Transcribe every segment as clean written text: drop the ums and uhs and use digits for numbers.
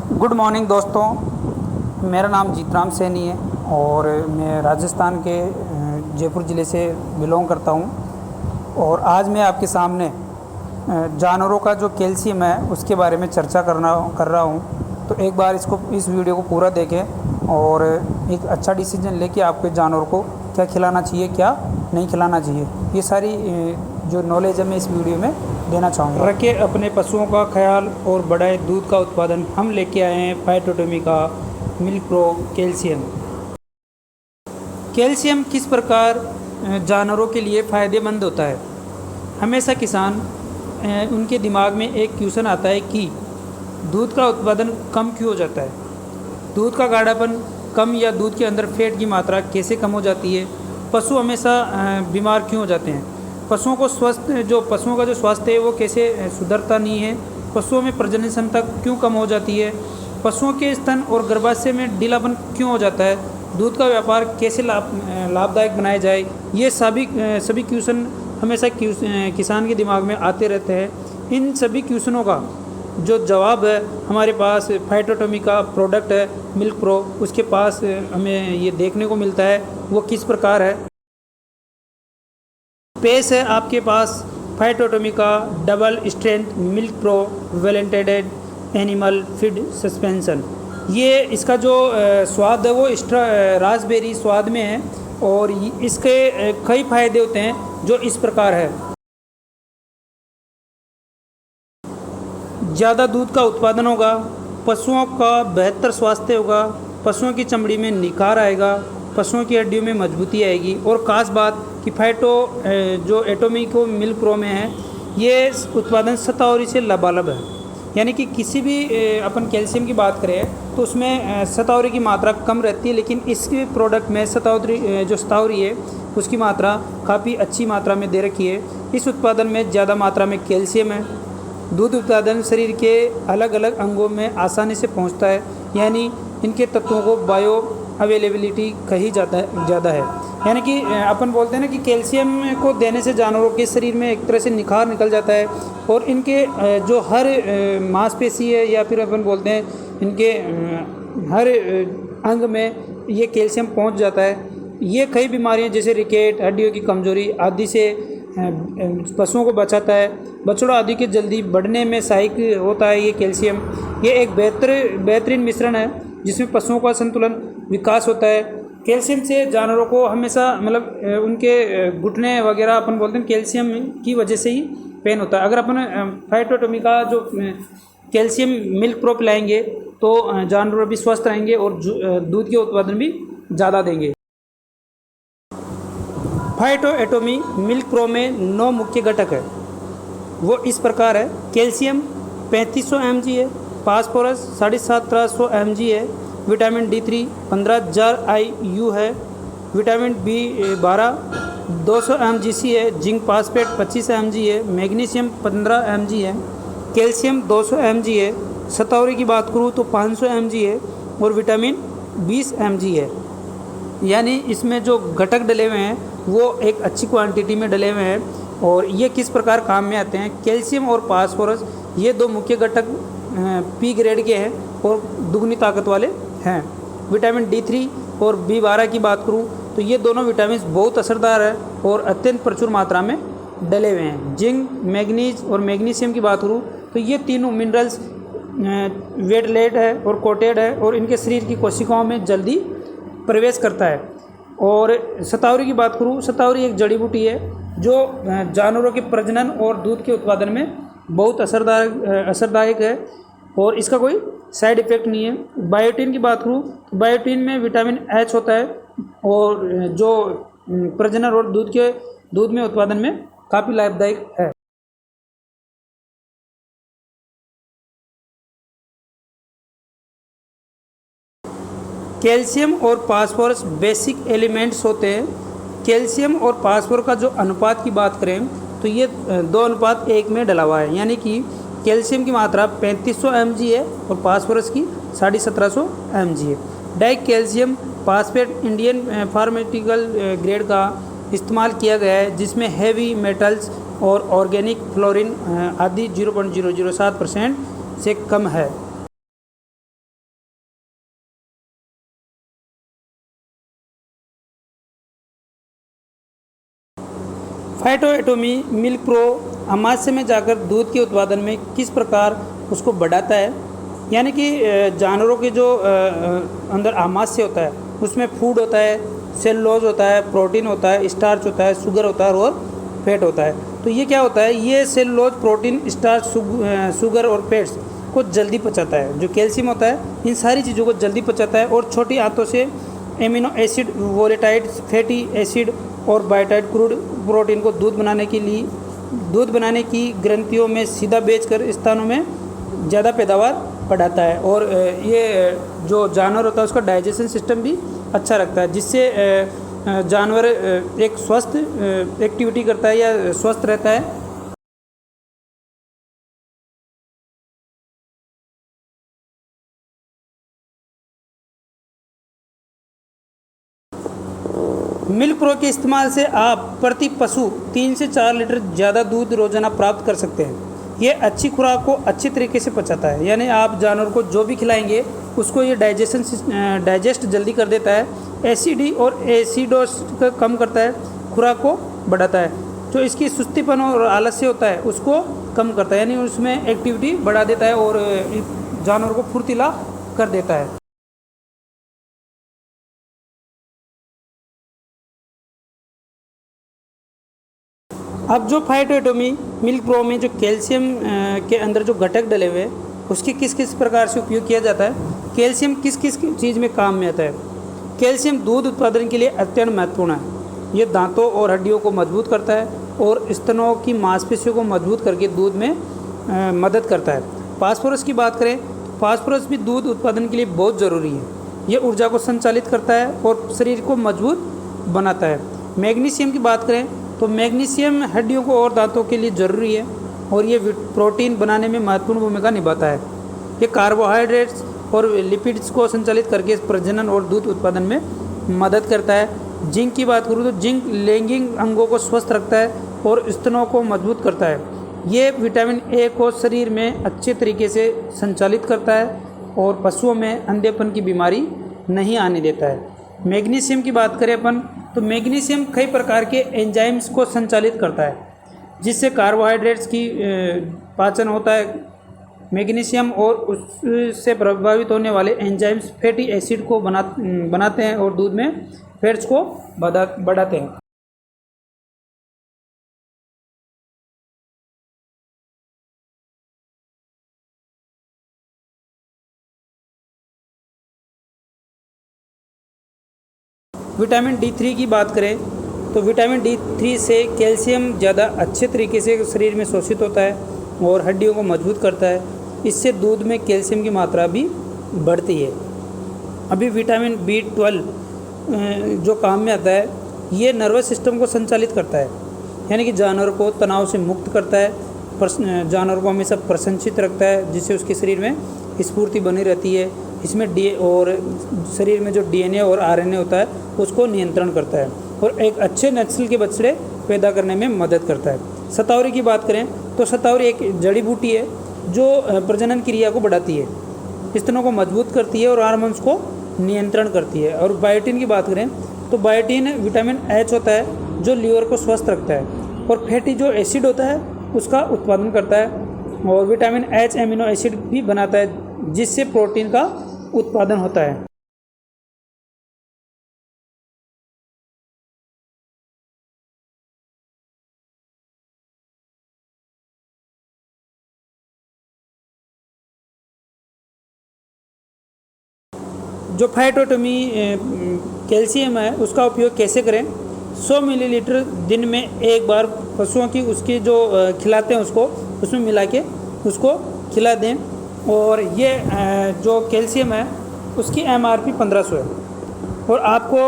Good morning दोस्तों, मेरा नाम जीतराम सैनी है और मैं राजस्थान के जयपुर ज़िले से बिलोंग करता हूँ। और आज मैं आपके सामने जानवरों का जो कैल्शियम है उसके बारे में चर्चा कर रहा हूँ। तो एक बार इस वीडियो को पूरा देखें और एक अच्छा डिसीजन लेके आपके जानवर को क्या खिलाना चाहिए, क्या नहीं खिलाना चाहिए, ये सारी जो नॉलेज है मैं इस वीडियो में देना चाहूँगा। रखे अपने पशुओं का ख्याल और बढ़ाए दूध का उत्पादन। हम लेके आए हैं फाइटोटोमी का मिल्क प्रो कैल्शियम। कैल्शियम किस प्रकार जानवरों के लिए फ़ायदेमंद होता है। हमेशा किसान उनके दिमाग में एक क्वेश्चन आता है कि दूध का उत्पादन कम क्यों हो जाता है, दूध का गाढ़ापन कम या दूध के अंदर फैट की मात्रा कैसे कम हो जाती है, पशु हमेशा बीमार क्यों हो जाते हैं, पशुओं का जो स्वास्थ्य है वो कैसे सुधरता नहीं है, पशुओं में प्रजनन क्षमता क्यों कम हो जाती है, पशुओं के स्तन और गर्भाशय में ढीलापन क्यों हो जाता है, दूध का व्यापार कैसे लाभदायक बनाया जाए। ये सभी क्वेश्चन हमेशा किसान के दिमाग में आते रहते हैं। इन सभी क्वेश्चनों का जो जवाब है हमारे पास फाइटोटोमी का प्रोडक्ट है मिल्क प्रो, उसके पास हमें ये देखने को मिलता है। वो किस प्रकार है, पेश है आपके पास फाइटोटोमी का डबल स्ट्रेंथ मिल्क प्रो वेलेंटेड एनिमल फीड सस्पेंशन। ये इसका जो स्वाद है वो रासबेरी स्वाद में है और इसके कई फायदे होते हैं जो इस प्रकार है। ज़्यादा दूध का उत्पादन होगा, पशुओं का बेहतर स्वास्थ्य होगा, पशुओं की चमड़ी में निखार आएगा, पशुओं की हड्डियों में मजबूती आएगी। और ख़ास बात कि जो एटोमी को मिल्क प्रो में है ये उत्पादन शतावरी से लबालब है। यानी कि किसी भी अपन कैल्शियम की बात करें तो उसमें शतावरी की मात्रा कम रहती है, लेकिन इसके प्रोडक्ट में शतावरी है उसकी मात्रा काफ़ी अच्छी मात्रा में दे रखी है। इस उत्पादन में ज़्यादा मात्रा में कैल्शियम है। दूध उत्पादन शरीर के अलग अलग अंगों में आसानी से पहुंचता है, यानी इनके तत्वों को बायो अवेलेबिलिटी कही ज़्यादा है। यानी कि अपन बोलते हैं ना कि कैल्शियम को देने से जानवरों के शरीर में एक तरह से निखार निकल जाता है और इनके जो हर मांसपेशी है या फिर अपन बोलते हैं इनके हर अंग में ये कैल्शियम पहुंच जाता है। ये कई बीमारियां जैसे रिकेट, हड्डियों की कमजोरी आदि से पशुओं को बचाता है। बछड़ा आदि के जल्दी बढ़ने में सहायक होता है ये कैल्शियम। ये एक बेहतरीन मिश्रण है जिसमें पशुओं का संतुलन विकास होता है। कैल्शियम से जानवरों को हमेशा मतलब उनके घुटने वगैरह अपन बोलते हैं कैल्शियम की वजह से ही पेन होता है। अगर अपन फाइटोटोमी का जो कैल्शियम मिल्क प्रो पिलाएंगे तो जानवर भी स्वस्थ रहेंगे और दूध के उत्पादन भी ज़्यादा देंगे। फाइटोटोमी मिल्क प्रो में 9 मुख्य घटक है, वो इस प्रकार है। कैल्शियम 3500 mg है, फास्फोरस 1750 mg है, विटामिन D3 15,000 IU है, विटामिन B12 200 mg है, जिंक फास्फेट 25 mg है, मैग्नीशियम 15 mg है, कैल्शियम 200 mg है, शतावरी की बात करूँ तो 500 mg है और विटामिन 20 mg है। यानी इसमें जो घटक डले हुए हैं वो एक अच्छी क्वांटिटी में डले हुए हैं और ये किस प्रकार काम में आते हैं। कैल्शियम और फास्फोरस ये 2 मुख्य घटक P ग्रेड के हैं और दुगनी ताकत वाले हैं। विटामिन D3 और B12 की बात करूं तो ये दोनों विटामिन बहुत असरदार है और अत्यंत प्रचुर मात्रा में डले हुए हैं। जिंक, मैग्नीज और मैग्नीशियम की बात करूं तो ये तीनों मिनरल्स वेटलेट है और कोटेड है और इनके शरीर की कोशिकाओं में जल्दी प्रवेश करता है। और शतावरी की बात करूँ, शतावरी एक जड़ी बूटी है जो जानवरों के प्रजनन और दूध के उत्पादन में बहुत असरदायक है और इसका कोई साइड इफ़ेक्ट नहीं है। बायोटीन की बात करूँ तो बायोटीन में विटामिन H होता है और जो प्रजनन और दूध में उत्पादन में काफ़ी लाभदायक है। कैल्शियम और फास्फोरस बेसिक एलिमेंट्स होते हैं। कैल्शियम और फास्फोरस का जो अनुपात की बात करें तो ये 2:1 में डला हुआ है, यानी कि कैल्शियम की मात्रा 3500 mg है और फास्फोरस की 1750 mg है। Die calcium phosphate Indian pharmaceutical grade का इस्तेमाल किया गया है जिसमें हैवी मेटल्स और ऑर्गेनिक फ्लोरीन आदि 0.007% से कम है। फाइटोएटोमी मिल्क प्रो अमाशय में जाकर दूध के उत्पादन में किस प्रकार उसको बढ़ाता है। यानी कि जानवरों के जो अंदर आमाशय होता है उसमें फूड होता है, सेलुलोज होता है, प्रोटीन होता है, स्टार्च होता है, शुगर होता है और फैट होता है। तो ये क्या होता है, ये सेलुलोज, प्रोटीन, स्टार्च, शुगर और फैट्स को जल्दी पचाता है। जो कैल्शियम होता है इन सारी चीज़ों को जल्दी पचाता है और छोटी आंतों से एमिनो एसिड, वोलेटाइड्स, फैटी एसिड और बायोटाइड क्रूड प्रोटीन को दूध बनाने की ग्रंथियों में सीधा बेचकर स्थानों में ज़्यादा पैदावार बढ़ाता है। और ये जो जानवर होता है उसका डाइजेशन सिस्टम भी अच्छा रखता है, जिससे जानवर एक स्वस्थ एक्टिविटी करता है या स्वस्थ रहता है। मिल्क प्रो के इस्तेमाल से आप प्रति पशु 3 से 4 लीटर ज़्यादा दूध रोजाना प्राप्त कर सकते हैं। ये अच्छी खुराक को अच्छी तरीके से पचाता है, यानी आप जानवर को जो भी खिलाएंगे उसको ये डाइजेस्ट जल्दी कर देता है। एसिडी और एसिडोस का कम करता है, खुराक को बढ़ाता है। जो इसकी सुस्तीपन और आलस्य होता है उसको कम करता है, यानी उसमें एक्टिविटी बढ़ा देता है और जानवर को फुर्तीला कर देता है। अब जो फाइटोएटोमी मिल्क प्रो में जो कैल्शियम के अंदर जो घटक डले हुए हैं उसके किस किस प्रकार से उपयोग किया जाता है, कैल्शियम किस किस चीज़ में काम में आता है। कैल्शियम दूध उत्पादन के लिए अत्यंत महत्वपूर्ण है। ये दांतों और हड्डियों को मजबूत करता है और स्तनों की मांसपेशियों को मजबूत करके दूध में मदद करता है। फास्फोरस की बात करें, फास्फोरस भी दूध उत्पादन के लिए बहुत ज़रूरी है। ये ऊर्जा को संचालित करता है और शरीर को मजबूत बनाता है। मैग्नीशियम की बात करें तो मैग्नीशियम हड्डियों को और दांतों के लिए ज़रूरी है और ये प्रोटीन बनाने में महत्वपूर्ण भूमिका निभाता है। ये कार्बोहाइड्रेट्स और लिपिड्स को संचालित करके प्रजनन और दूध उत्पादन में मदद करता है। जिंक की बात करूँ तो जिंक लैंगिक अंगों को स्वस्थ रखता है और स्तनों को मजबूत करता है। ये विटामिन ए को शरीर में अच्छे तरीके से संचालित करता है और पशुओं में अंधेपन की बीमारी नहीं आने देता है। मैग्नीशियम की बात करें अपन तो मैग्नीशियम कई प्रकार के एंजाइम्स को संचालित करता है, जिससे कार्बोहाइड्रेट्स की पाचन होता है। मैग्नीशियम और उससे प्रभावित होने वाले एंजाइम्स फैटी एसिड को बनाते हैं और दूध में फैट्स को बढ़ाते हैं। विटामिन D3 की बात करें तो विटामिन D3 से कैल्शियम ज़्यादा अच्छे तरीके से शरीर में शोषित होता है और हड्डियों को मजबूत करता है। इससे दूध में कैल्शियम की मात्रा भी बढ़ती है। अभी विटामिन B12 जो काम में आता है, ये नर्वस सिस्टम को संचालित करता है, यानी कि जानवर को तनाव से मुक्त करता है, जानवर को हमेशा प्रसन्नचित रखता है, जिससे उसके शरीर में स्फूर्ति बनी रहती है। इसमें और शरीर में जो DNA और RNA होता है उसको नियंत्रण करता है और एक अच्छे नस्ल के बछड़े पैदा करने में मदद करता है। शतावरी की बात करें तो शतावरी एक जड़ी बूटी है जो प्रजनन क्रिया को बढ़ाती है, स्तनों को मजबूत करती है और हार्मोन्स को नियंत्रण करती है। और बायोटिन की बात करें तो बायोटिन विटामिन H होता है जो लीवर को स्वस्थ रखता है और फैटी जो एसिड होता है उसका उत्पादन करता है और विटामिन H एमिनो एसिड भी बनाता है, जिससे प्रोटीन का उत्पादन होता है। जो फाइटोटोमी कैल्शियम है उसका उपयोग कैसे करें। 100 मिलीलीटर दिन में एक बार पशुओं की उसकी जो खिलाते हैं उसको उसमें मिला के उसको खिला दें। और ये जो कैल्शियम है उसकी MRP 1500 है और आपको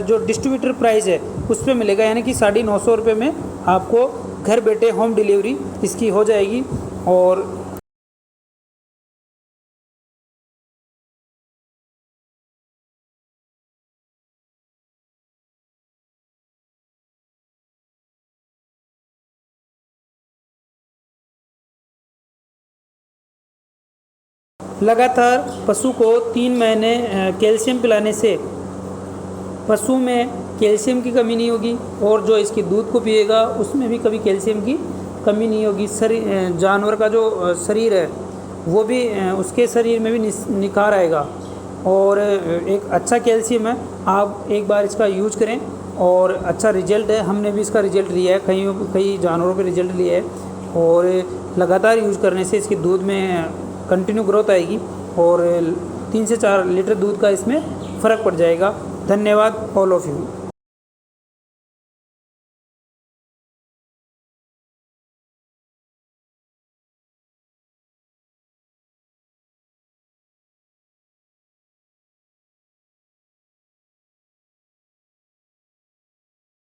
जो डिस्ट्रीब्यूटर प्राइस है उस पर मिलेगा, यानी कि 950 रुपये में आपको घर बैठे होम डिलीवरी इसकी हो जाएगी। और लगातार पशु को 3 महीने कैल्शियम पिलाने से पशु में कैल्शियम की कमी नहीं होगी, और जो इसकी दूध को पिएगा उसमें भी कभी कैल्शियम की कमी नहीं होगी। शरीर जानवर का जो शरीर है वो भी उसके शरीर में भी निखार आएगा, और एक अच्छा कैल्शियम है। आप एक बार इसका यूज करें और अच्छा रिजल्ट है। हमने भी इसका रिजल्ट लिया है, कई जानवरों पे रिजल्ट लिया है, और लगातार यूज़ करने से इसके दूध में कंटिन्यू ग्रोथ आएगी और 3 से 4 लीटर दूध का इसमें फ़र्क पड़ जाएगा। धन्यवाद ऑल ऑफ यू।